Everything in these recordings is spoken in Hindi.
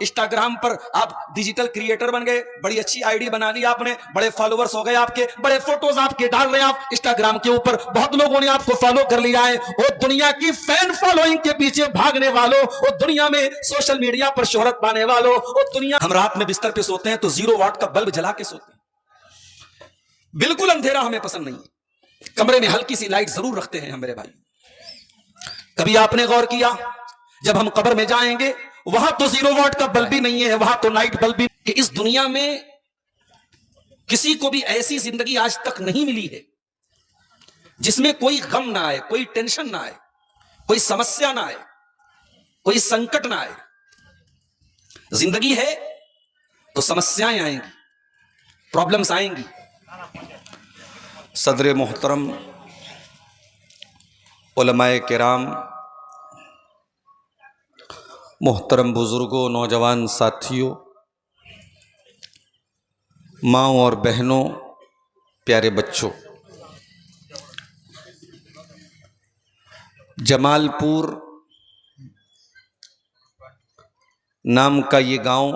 इंस्टाग्राम पर आप डिजिटल क्रिएटर बन गए, बड़ी अच्छी आईडी बना ली आपने, बड़े फॉलोअर्स हो गए आपके, बड़े फोटोज आपके डाल रहे हैं आप इंस्टाग्राम के ऊपर, बहुत लोगों ने आपको फॉलो कर लिया है। और दुनिया की फैन फॉलोइंग के पीछे भागने वालों, और दुनिया में सोशल मीडिया पर शोहरत पाने वालों, और दुनिया, हम रात में बिस्तर पे सोते हैं तो 0 वाट का बल्ब जला के सोते हैं, बिल्कुल अंधेरा हमें पसंद नहीं है, कमरे में हल्की सी लाइट जरूर रखते हैं हम मेरे भाई। कभी आपने गौर किया जब हम कब्र में जाएंगे वहां तो 0 वाट का बल्ब भी नहीं है, वहां तो नाइट बल्ब भी, कि इस दुनिया में किसी को भी ऐसी जिंदगी आज तक नहीं मिली है जिसमें कोई गम ना आए, कोई टेंशन ना आए, कोई समस्या ना आए, कोई संकट ना आए। जिंदगी है तो समस्याएं आएंगी, प्रॉब्लम्स आएंगी। सदर मोहतरम, उलमाए किराम, मोहतरम बुजुर्गों, नौजवान साथियों, माँओं और बहनों, प्यारे बच्चों, जमालपुर नाम का ये गांव,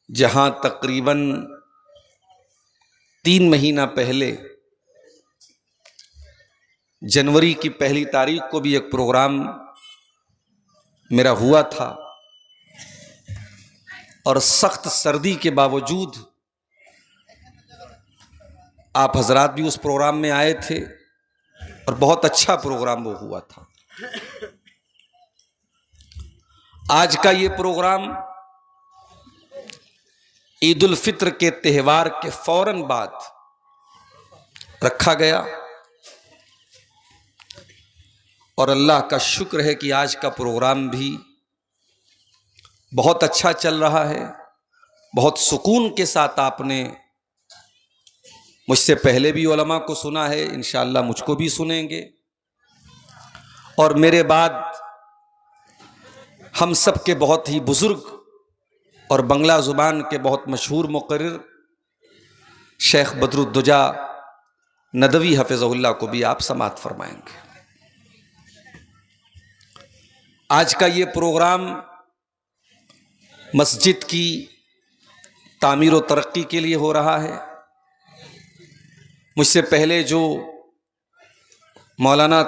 जहां तकरीबन 3 महीना पहले जनवरी की 1 तारीख को भी एक प्रोग्राम मेरा हुआ था, और सख्त सर्दी के बावजूद आप हजरात भी उस प्रोग्राम में आए थे और बहुत अच्छा प्रोग्राम वो हुआ था। आज का ये प्रोग्राम ईद उल फित्र के त्यौहार के फौरन बाद रखा गया, और अल्लाह का शुक्र है कि आज का प्रोग्राम भी बहुत अच्छा चल रहा है। बहुत सुकून के साथ आपने मुझसे पहले भी उलमा को सुना है, इंशाअल्लाह मुझको भी सुनेंगे, और मेरे बाद हम सब के बहुत ही बुजुर्ग और बंगला ज़ुबान के बहुत मशहूर मुक़र्रिर शेख बदरुद्दुजा नदवी हफ़िज़हुल्लाह को भी आप समाअत फरमाएंगे। आज का ये प्रोग्राम मस्जिद की तामीर व तरक्की के लिए हो रहा है। मुझसे पहले जो मौलाना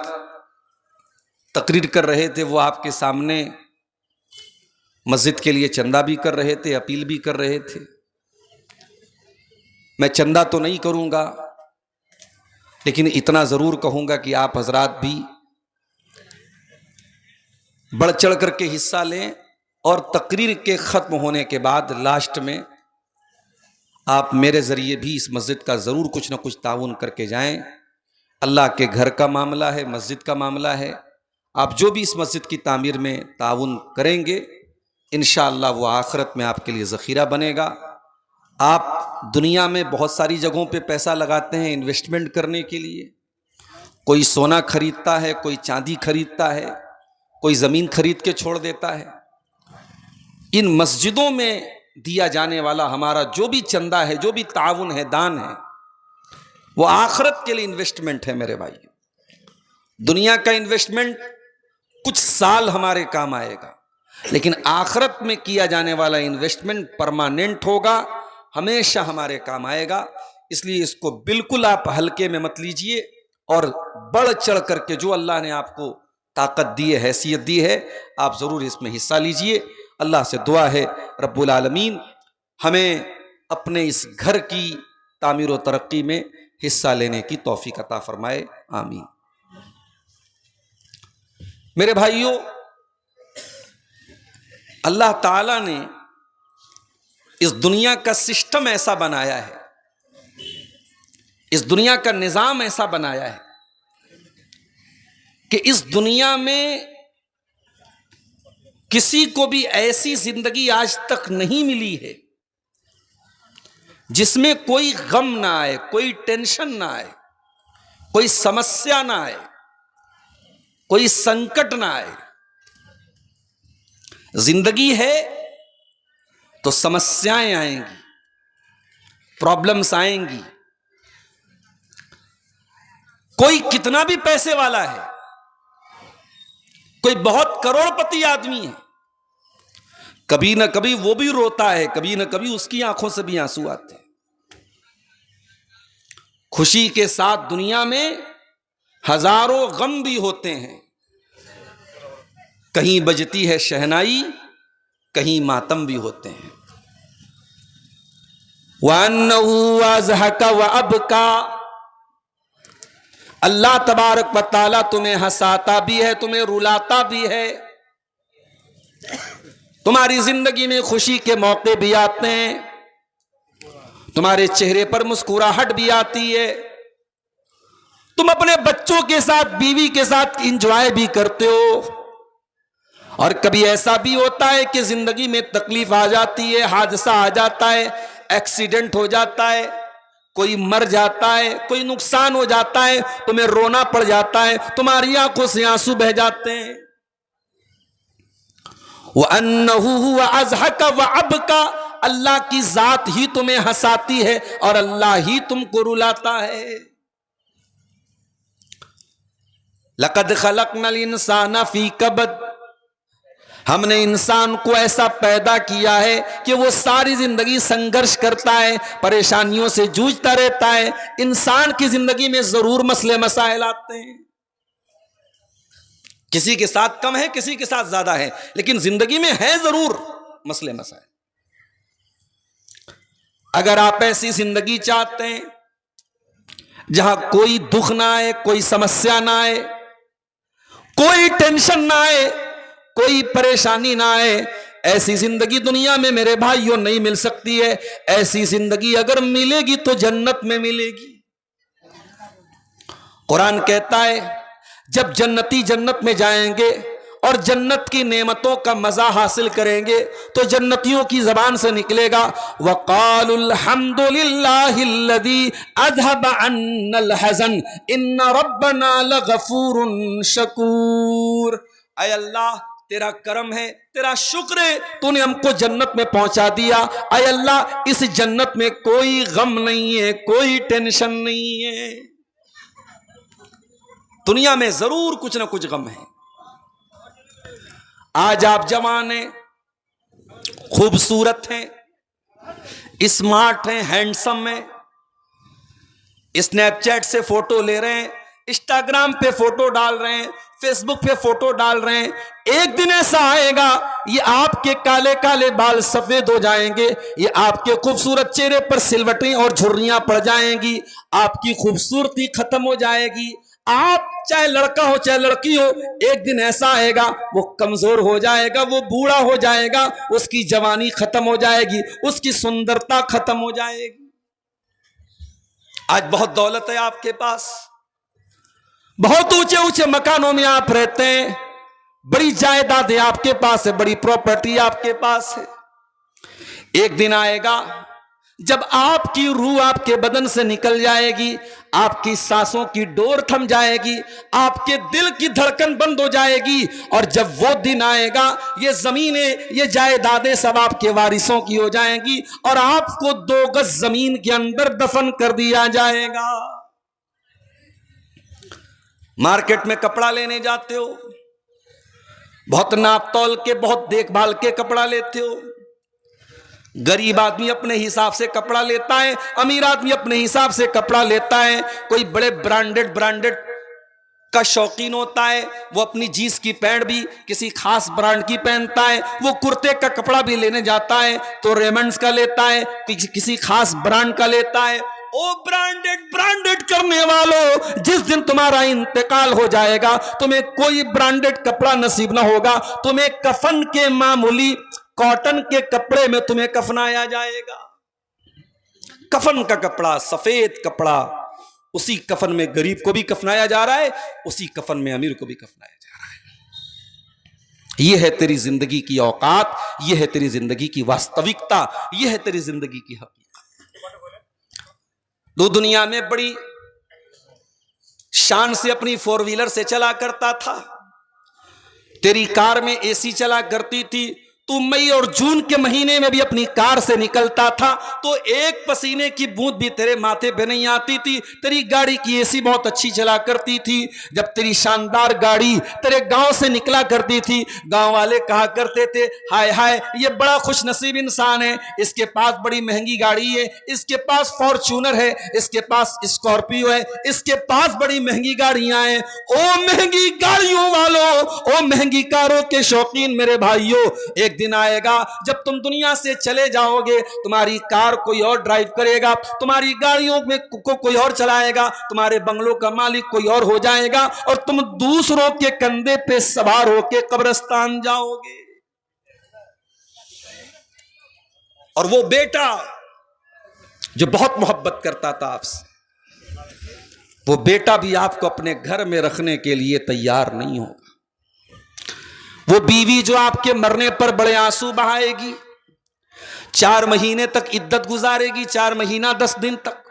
तकरीर कर रहे थे वो आपके सामने मस्जिद के लिए चंदा भी कर रहे थे, अपील भी कर रहे थे। मैं चंदा तो नहीं करूँगा, लेकिन इतना ज़रूर कहूँगा कि आप हजरात भी बढ़ चढ़ करके हिस्सा लें, और तकरीर के ख़त्म होने के बाद लास्ट में आप मेरे ज़रिए भी इस मस्जिद का ज़रूर कुछ ना कुछ ताउन करके जाएं। अल्लाह के घर का मामला है, मस्जिद का मामला है। आप जो भी इस मस्जिद की तामीर में ताउन करेंगे, इंशाअल्लाह वो आखिरत में आपके लिए ज़ख़ीरा बनेगा। आप दुनिया में बहुत सारी जगहों पे पैसा लगाते हैं इन्वेस्टमेंट करने के लिए, कोई सोना खरीदता है, कोई चांदी खरीदता है, कोई ज़मीन खरीद के छोड़ देता है। इन मस्जिदों में दिया जाने वाला हमारा जो भी चंदा है, जो भी ताउन है, दान है, वो आखिरत के लिए इन्वेस्टमेंट है मेरे भाई। दुनिया का इन्वेस्टमेंट कुछ साल हमारे काम आएगा, लेकिन आखिरत में किया जाने वाला इन्वेस्टमेंट परमानेंट होगा, हमेशा हमारे काम आएगा। इसलिए इसको बिल्कुल आप हल्के में मत लीजिए, और बढ़ चढ़ करके जो अल्लाह ने आपको ताकत दी है, हैसियत दी है, आप ज़रूर इसमें हिस्सा लीजिए। अल्लाह से दुआ है रब्बुल आलमीन हमें अपने इस घर की तामीर व तरक्की में हिस्सा लेने की तौफीक अता फरमाए, आमीन। मेरे भाइयों, अल्लाह ताला ने इस दुनिया का सिस्टम ऐसा बनाया है, इस दुनिया का निज़ाम ऐसा बनाया है कि इस दुनिया में किसी को भी ऐसी जिंदगी आज तक नहीं मिली है जिसमें कोई गम ना आए, कोई टेंशन ना आए, कोई समस्या ना आए, कोई संकट ना आए। जिंदगी है तो समस्याएं आएंगी, प्रॉब्लम्स आएंगी। कोई कितना भी पैसे वाला है, कोई बहुत करोड़पति आदमी है, कभी ना कभी वो भी रोता है, कभी ना कभी उसकी आंखों से भी आंसू आते हैं। खुशी के साथ दुनिया में हजारों गम भी होते हैं। कहीं बजती है शहनाई, कहीं मातम भी होते हैं। वअन्नहु अज़हका व अबका, अल्लाह तबारक व तआला तुम्हें हंसाता भी है, तुम्हें रुलाता भी है। तुम्हारी जिंदगी में खुशी के मौके भी आते हैं, तुम्हारे चेहरे पर मुस्कुराहट भी आती है, तुम अपने बच्चों के साथ, बीवी के साथ इंजॉय भी करते हो। और कभी ऐसा भी होता है कि जिंदगी में तकलीफ आ जाती है, हादसा आ जाता है, एक्सीडेंट हो जाता है, कोई मर जाता है, कोई नुकसान हो जाता है, तुम्हें रोना पड़ जाता है, तुम्हारी आंखों से आंसू बह जाते हैं। वअन्नहु हुवा अज़हका व अबका, अल्लाह की जात ही तुम्हें हंसाती है और अल्लाह ही तुमको रुलाता है। लक़द खलक़नल इंसाना फ़ी कबद, हमने इंसान को ऐसा पैदा किया है कि वो सारी जिंदगी संघर्ष करता है, परेशानियों से जूझता रहता है। इंसान की जिंदगी में जरूर मसले मसाइल आते हैं, किसी के साथ कम है, किसी के साथ ज्यादा है, लेकिन जिंदगी में है जरूर मसले मसाइल। अगर आप ऐसी जिंदगी चाहते हैं जहां कोई दुख ना आए, कोई समस्या ना आए, कोई टेंशन ना आए, कोई परेशानी ना आए, ऐसी जिंदगी दुनिया में मेरे भाइयों नहीं मिल सकती है। ऐसी जिंदगी अगर मिलेगी तो जन्नत में मिलेगी। कुरान कहता है जब जन्नती जन्नत में जाएंगे और जन्नत की नेमतों का मजा हासिल करेंगे तो जन्नतियों की जबान से निकलेगा वक़ालुल हम्दुलिल्लाहिल्लज़ी अज़हब अन्नल हज़न इन्ना रब्बना लग़फ़ूरुन शकूर। ऐ अल्लाह तेरा करम है, तेरा शुक्र है, तूने हमको जन्नत में पहुंचा दिया। ऐ अल्लाह इस जन्नत में कोई गम नहीं है, कोई टेंशन नहीं है। दुनिया में जरूर कुछ ना कुछ गम है। आज आप जवान हैं, खूबसूरत हैं, स्मार्ट हैं, हैंडसम हैं, स्नैपचैट से फोटो ले रहे हैं, इंस्टाग्राम पे फोटो डाल रहे हैं, फेसबुक पे फोटो डाल रहे हैं। एक दिन ऐसा आएगा ये आपके काले काले बाल सफेद हो जाएंगे, ये आपके खूबसूरत चेहरे पर सिलवटें और झुर्रियां पड़ जाएंगी, आपकी खूबसूरती खत्म हो जाएगी। आप चाहे लड़का हो चाहे लड़की हो, एक दिन ऐसा आएगा वो कमजोर हो जाएगा, वो बूढ़ा हो जाएगा, उसकी जवानी खत्म हो जाएगी, उसकी सुंदरता खत्म हो जाएगी। आज बहुत दौलत है आपके पास, बहुत ऊंचे ऊंचे मकानों में आप रहते हैं, बड़ी जायदादें आपके पास है, बड़ी प्रॉपर्टी आपके पास है। एक दिन आएगा जब आपकी रूह आपके बदन से निकल जाएगी, आपकी सांसों की डोर थम जाएगी, आपके दिल की धड़कन बंद हो जाएगी। और जब वो दिन आएगा ये जमीनें, ये जायदादें सब आपके वारिसों की हो जाएंगी और आपको 2 गज जमीन के अंदर दफन कर दिया जाएगा। मार्केट में कपड़ा लेने जाते हो, बहुत नाप तौल के, बहुत देखभाल के कपड़ा लेते हो। गरीब आदमी अपने हिसाब से कपड़ा लेता है, अमीर आदमी अपने हिसाब से कपड़ा लेता है। कोई बड़े ब्रांडेड का शौकीन होता है, वो अपनी जींस की पैंट भी किसी खास ब्रांड की पहनता है। वो कुर्ते का कपड़ा भी लेने जाता है तो रेमंड्स का लेता है, किसी खास ब्रांड का लेता है। ओ ब्रांडेड करने वालों, जिस दिन तुम्हारा इंतकाल हो जाएगा तुम्हें कोई ब्रांडेड कपड़ा नसीब ना होगा, तुम्हें कफन के मामूली कॉटन के कपड़े में तुम्हें कफनाया जाएगा। कफन का कपड़ा, सफेद कपड़ा, उसी कफन में गरीब को भी कफनाया जा रहा है, उसी कफन में अमीर को भी कफनाया जा रहा है। यह है तेरी जिंदगी की औकात, यह है तेरी जिंदगी की वास्तविकता, यह है तेरी जिंदगी की हकीकत। तो दुनिया में बड़ी शान से अपनी 4 व्हीलर से चला करता था, तेरी कार में एसी चला करती थी, तू मई और जून के महीने में भी अपनी कार से निकलता था तो एक पसीने की बूंद भी तेरे माथे पे नहीं आती थी। तेरी गाड़ी की एसी बहुत अच्छी चला करती थी। जब तेरी शानदार गाड़ी तेरे गांव से निकला करती थी, गांव वाले कहा करते थे, हाय हाय ये बड़ा खुशनसीब इंसान है, इसके पास बड़ी महंगी गाड़ी है, इसके पास फॉर्च्यूनर है, इसके पास स्कॉर्पियो है, इसके पास बड़ी महंगी गाड़ियां हैं। ओ महंगी गाड़ियों वालों, ओ महंगी कारों के शौकीन मेरे भाइयों, एक दिन आएगा जब तुम दुनिया से चले जाओगे, तुम्हारी कार कोई और ड्राइव करेगा, तुम्हारी गाड़ियों में को कोई और चलाएगा, तुम्हारे बंगलों का मालिक कोई और हो जाएगा और तुम दूसरों के कंधे पे सवार होके कब्रिस्तान जाओगे। और वो बेटा जो बहुत मोहब्बत करता था आपसे, वो बेटा भी आपको अपने घर में रखने के लिए तैयार नहीं होगा। वो बीवी जो आपके मरने पर बड़े आंसू बहाएगी, 4 महीने तक इद्दत गुजारेगी, 4 महीना 10 दिन तक,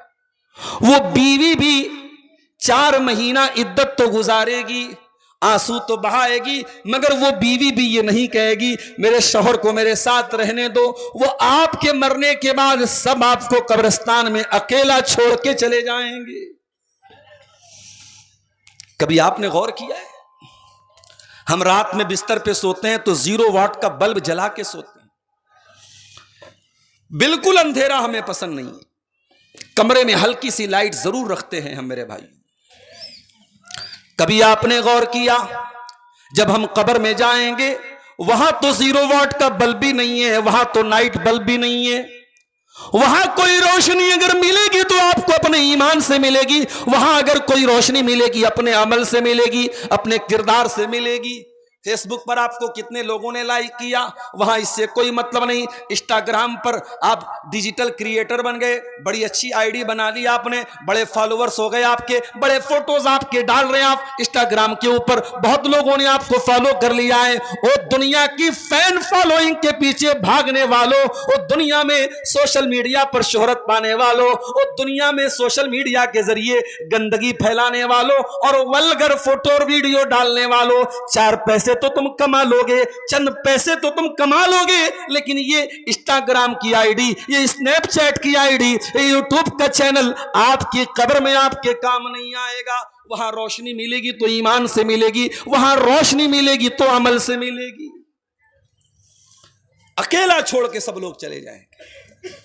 वो बीवी भी 4 महीना इद्दत तो गुजारेगी, आंसू तो बहाएगी, मगर वो बीवी भी ये नहीं कहेगी मेरे शौहर को मेरे साथ रहने दो। वो आपके मरने के बाद सब आपको कब्रिस्तान में अकेला छोड़ के चले जाएंगे। कभी आपने गौर किया है, हम रात में बिस्तर पे सोते हैं तो 0 वाट का बल्ब जला के सोते हैं, बिल्कुल अंधेरा हमें पसंद नहीं है, कमरे में हल्की सी लाइट जरूर रखते हैं हम मेरे भाई। कभी आपने गौर किया, जब हम कब्र में जाएंगे वहां तो 0 वाट का बल्ब भी नहीं है, वहां तो नाइट बल्ब भी नहीं है, वहां कोई रोशनी अगर मिलेगी तो आपको अपने ईमान से मिलेगी, वहां अगर कोई रोशनी मिलेगी अपने अमल से मिलेगी, अपने किरदार से मिलेगी। फेसबुक पर आपको कितने लोगों ने लाइक किया, वहां इससे कोई मतलब नहीं। इंस्टाग्राम पर आप डिजिटल क्रिएटर बन गए, बड़ी अच्छी आईडी बना ली आपने, बड़े फॉलोअर्स हो गए आपके, बड़े फोटोज आपके डाल रहे हैं आप इंस्टाग्राम के ऊपर, बहुत लोगों ने आपको फॉलो कर लिया है। वो दुनिया की फैन फॉलोइंग के पीछे भागने वालों, वो दुनिया में सोशल मीडिया पर शोहरत पाने वालों, वो दुनिया में सोशल मीडिया के जरिए गंदगी फैलाने वालों और वल्गर फोटो और वीडियो डालने वालों, 4 पैसे तो तुम कमा लोगे, चंद पैसे तो तुम कमा लोगे, लेकिन ये इंस्टाग्राम की आईडी, ये स्नैपचैट की आईडी, ये यूट्यूब का चैनल आपकी कब्र में आपके काम नहीं आएगा। वहां रोशनी मिलेगी तो ईमान से मिलेगी, वहां रोशनी मिलेगी तो अमल से मिलेगी। अकेला छोड़ के सब लोग चले जाएंगे,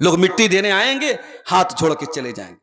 लोग मिट्टी देने आएंगे, हाथ छोड़ के चले जाएंगे।